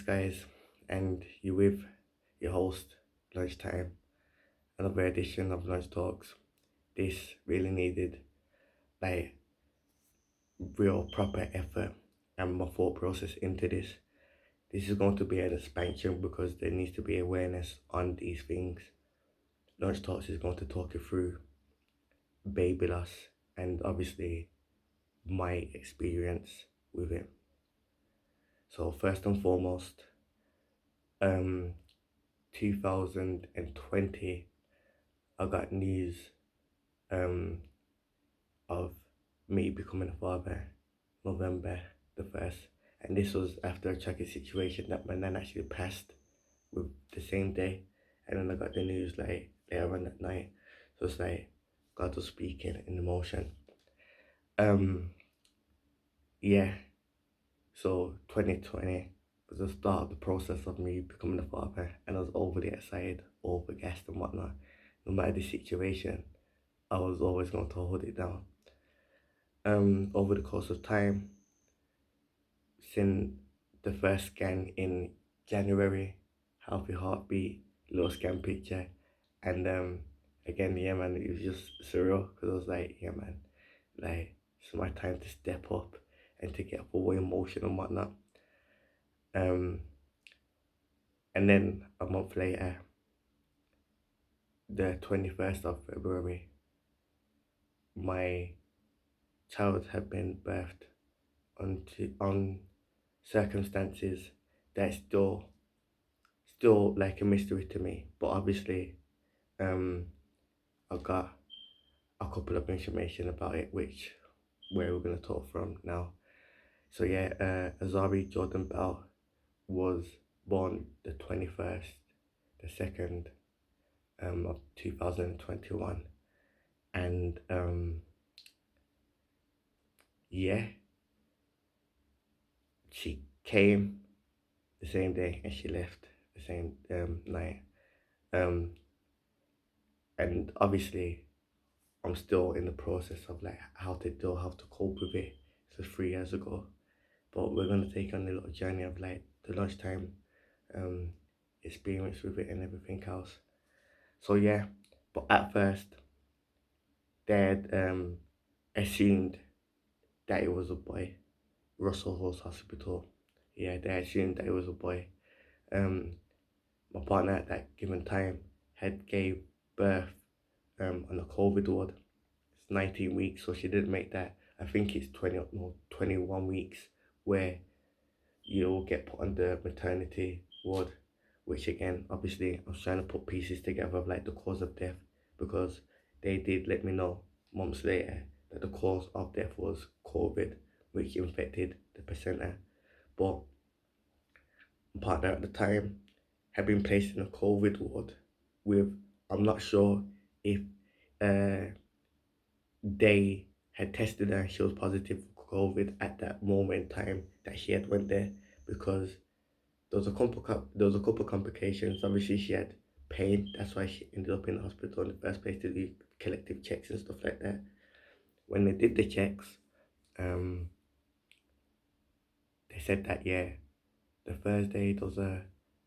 guys, and you with your host, Lunchtime, another edition of Lunch Talks. This really needed like real proper effort and my thought process into this. This is going to be an expansion because there needs to be awareness on these things. Lunch Talks is going to talk you through Babyloss and obviously my experience with it. So first and foremost, um, 2020, I got news um of me becoming a father November the 1st, and this was after a tragic situation that my nan actually passed with the same day, and then I got the news like later on that night. So it's like God was speaking in emotion. um yeah, so 2020 was the start of the process of me becoming a father, and I was overly excited, overgassed and whatnot. No matter the situation, I was always going to hold it down. Over the course of time, since the first scan in January, healthy heartbeat, little scan picture, and again, yeah, man, it was just surreal because I was like, yeah, man, like it's my time to step up and to get full emotion and whatnot. Um, and then a month later, the 21st of February, my child had been birthed on circumstances that still like a mystery to me. But obviously, um, I got a couple of information about it, which where we're gonna talk from now. So yeah, Azarie Jordan Bell was born the 21st, the second, of 2021, and yeah, she came the same day and she left the same night. Um, and obviously I'm still in the process of like how to cope with it. So 3 years ago, but we're gonna take on a little journey of like the lunchtime um experience with it and everything else. So yeah, but at first, Dad assumed that it was a boy. Russell Horse Hospital. Yeah, they assumed that it was a boy. Um, my partner at that given time had gave birth on a COVID ward. It's 19 weeks, so she didn't make that. I think it's 21 weeks where you'll get put on the maternity ward, which again, obviously, I was trying to put pieces together of like the cause of death, because they did let me know months later that the cause of death was COVID, which infected the placenta. But my partner at the time had been placed in a COVID ward with, I'm not sure if uh, they had tested her and she was positive for COVID at that moment in time that she had went there, because there was a couple complications. Obviously, she had pain. That's why she ended up in the hospital in the first place, to do collective checks and stuff like that. When they did the checks, um, they said that yeah, the Thursday there was a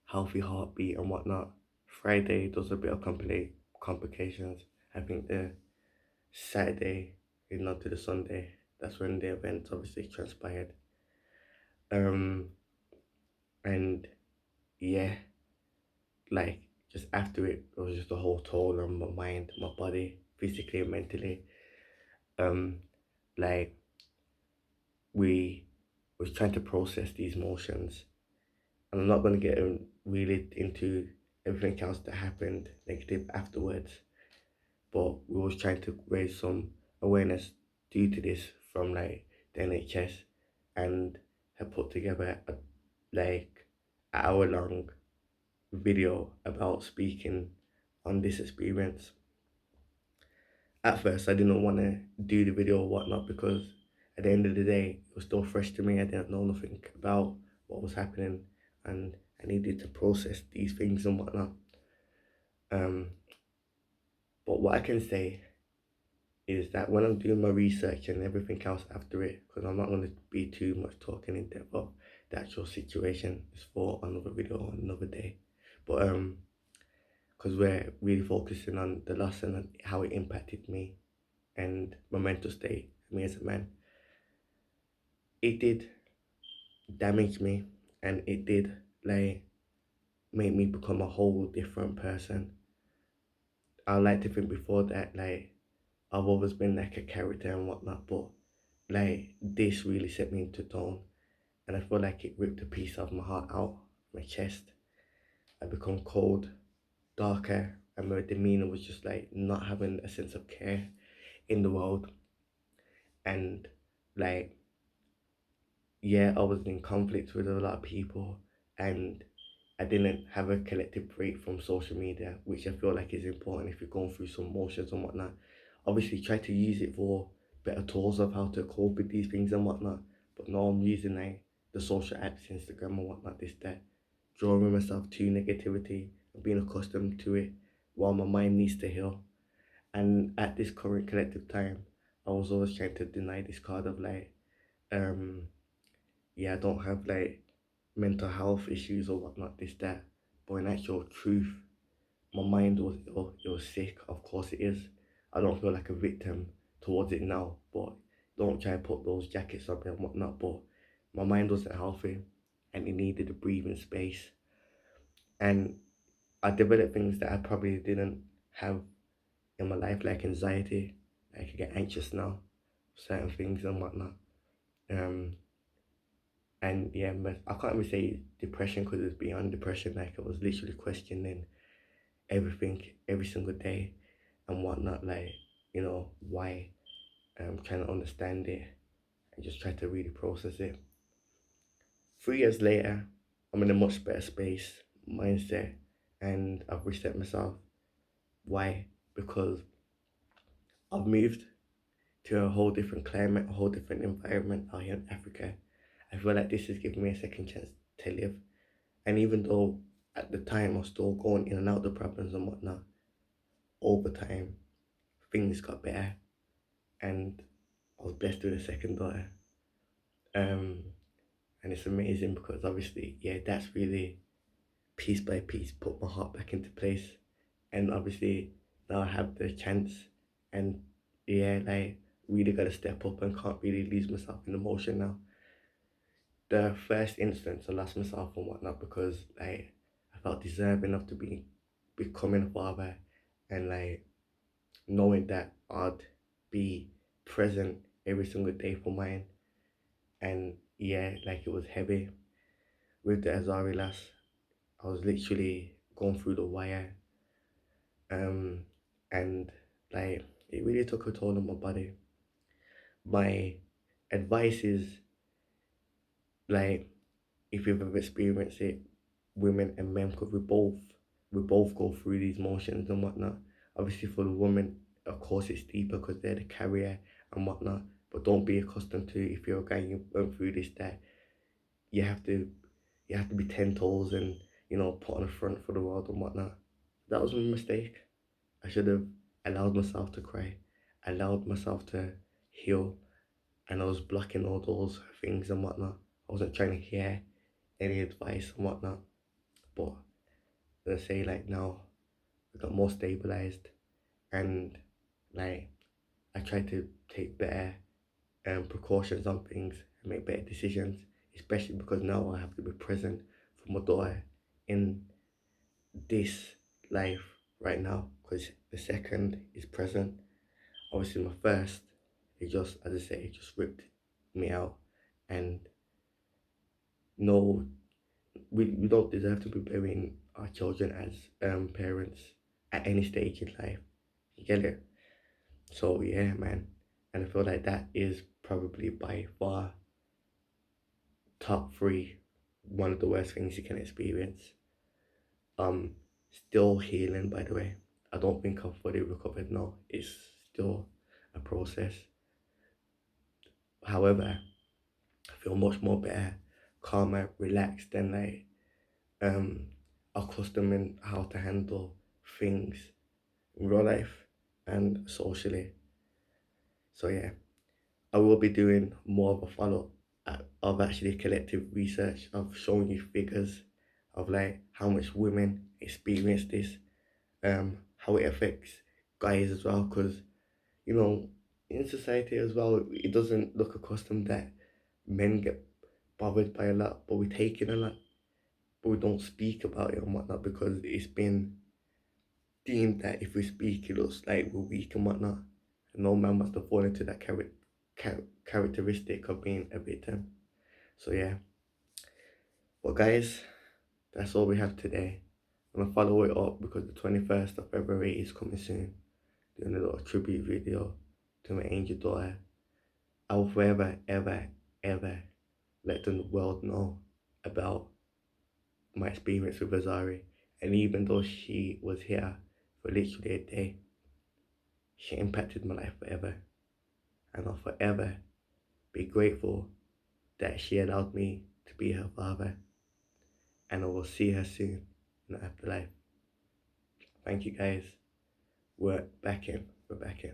healthy heartbeat and whatnot. Friday there was a bit of complications. I think the Saturday, on to the Sunday, that's when the event obviously transpired. Um, and yeah, like just after it was just a whole toll on my mind, my body, physically and mentally. Um, like we was trying to process these emotions, and I'm not gonna get really into everything else that happened negative afterwards. But we was trying to raise some awareness due to this from like the NHS, and have put together a like hour long video about speaking on this experience. At first, I didn't want to do the video or whatnot, because at the end of the day, it was still fresh to me. I didn't know nothing about what was happening, and I needed to process these things and whatnot. Um, but what I can say is that when I'm doing my research and everything else after it, because I'm not going to be too much talking in depth of the actual situation is for another video on another day. But because we're really focusing on the loss and how it impacted me and my mental state, me as a man, it did damage me, and it did like make me become a whole different person. I like to think before that like I've always been like a character and whatnot, but like this really set me into tone, and I feel like it ripped a piece of my heart out, my chest. I become cold, darker, and my demeanor was just like not having a sense of care in the world. And like, yeah, I was in conflict with a lot of people, and I didn't have a collective break from social media, which I feel like is important if you're going through some emotions and whatnot. Obviously, try to use it for better tools of how to cope with these things and whatnot. But now I'm using like the social apps, Instagram and whatnot, this that, drawing myself to negativity and being accustomed to it while my mind needs to heal. And at this current collective time, I was always trying to deny this card of like, um, yeah, I don't have like mental health issues or whatnot, this, that. But in actual truth, my mind was ill, it was sick, of course it is. I don't feel like a victim towards it now, but don't try to put those jackets on me and whatnot. But my mind wasn't healthy and it needed a breathing space. And I developed things that I probably didn't have in my life, like anxiety. I could get anxious now, certain things and whatnot. Um, and yeah, but I can't even say depression because it's beyond depression. Like I was literally questioning everything every single day and whatnot. Like why? Trying to understand it and just try to really process it. 3 years later, I'm in a much better space, mindset, and I've reset myself. Why? Because I've moved to a whole different climate, a whole different environment out here in Africa. I feel like this has given me a second chance to live. And even though at the time I was still going in and out of the problems and whatnot, over time things got better, and I was blessed with a second daughter. Um, and it's amazing because obviously, yeah, that's really piece by piece put my heart back into place. And obviously now I have the chance, and yeah, like really gotta step up and can't really lose myself in emotion now. The first instance I lost myself and whatnot because like I felt deserving enough to be becoming a father, and like knowing that I'd be present every single day for mine. And yeah, like it was heavy with the Azarie lass. I was literally going through the wire, um, and like it really took a toll on my body. My advice is like if you've ever experienced it, women and men, because we both go through these motions and whatnot. Obviously, for the woman, of course, it's deeper because they're the carrier and whatnot. But don't be accustomed to if you're a guy and you went through this that you have to you have to be 10 toes and put on the front for the world and whatnot. That was my mistake. I should have allowed myself to cry, allowed myself to heal, and I was blocking all those things and whatnot. I wasn't trying to hear any advice and whatnot. But let's say like now I got more stabilized, and like I try to take better precautions on things and make better decisions, especially because now I have to be present for my daughter in this life right now because the second is present. Obviously, my first, it just, as I say, it just ripped me out. And no, we don't deserve to be burying our children as parents at any stage in life. You get it? So yeah, man. And I feel like that is probably by far top three, one of the worst things you can experience. Um, Still healing, by the way. I don't think I've fully recovered now. It's still a process. However, I feel much more better, calmer, relaxed, and like um accustomed how to handle things in real life and socially. So yeah, I will be doing more of a follow of actually collective research of showing you figures of like how much women experience this, how it affects guys as well, because you know in society as well it doesn't look accustomed that men get bothered by a lot, but we take in a lot, but we don't speak about it and whatnot because it's been deemed that if we speak, it looks like we're weak and whatnot. And no man wants to fall into that characteristic of being a victim. So yeah, but guys, that's all we have today. I'm gonna follow it up because the 21st of February is coming soon. Doing a little tribute video to my angel daughter. I will forever, ever, ever let the world know about my experience with Azarie. And even though she was here for literally a day, she impacted my life forever. And I'll forever be grateful that she allowed me to be her father. And I will see her soon in the afterlife. Thank you guys. We're back in. We're back in.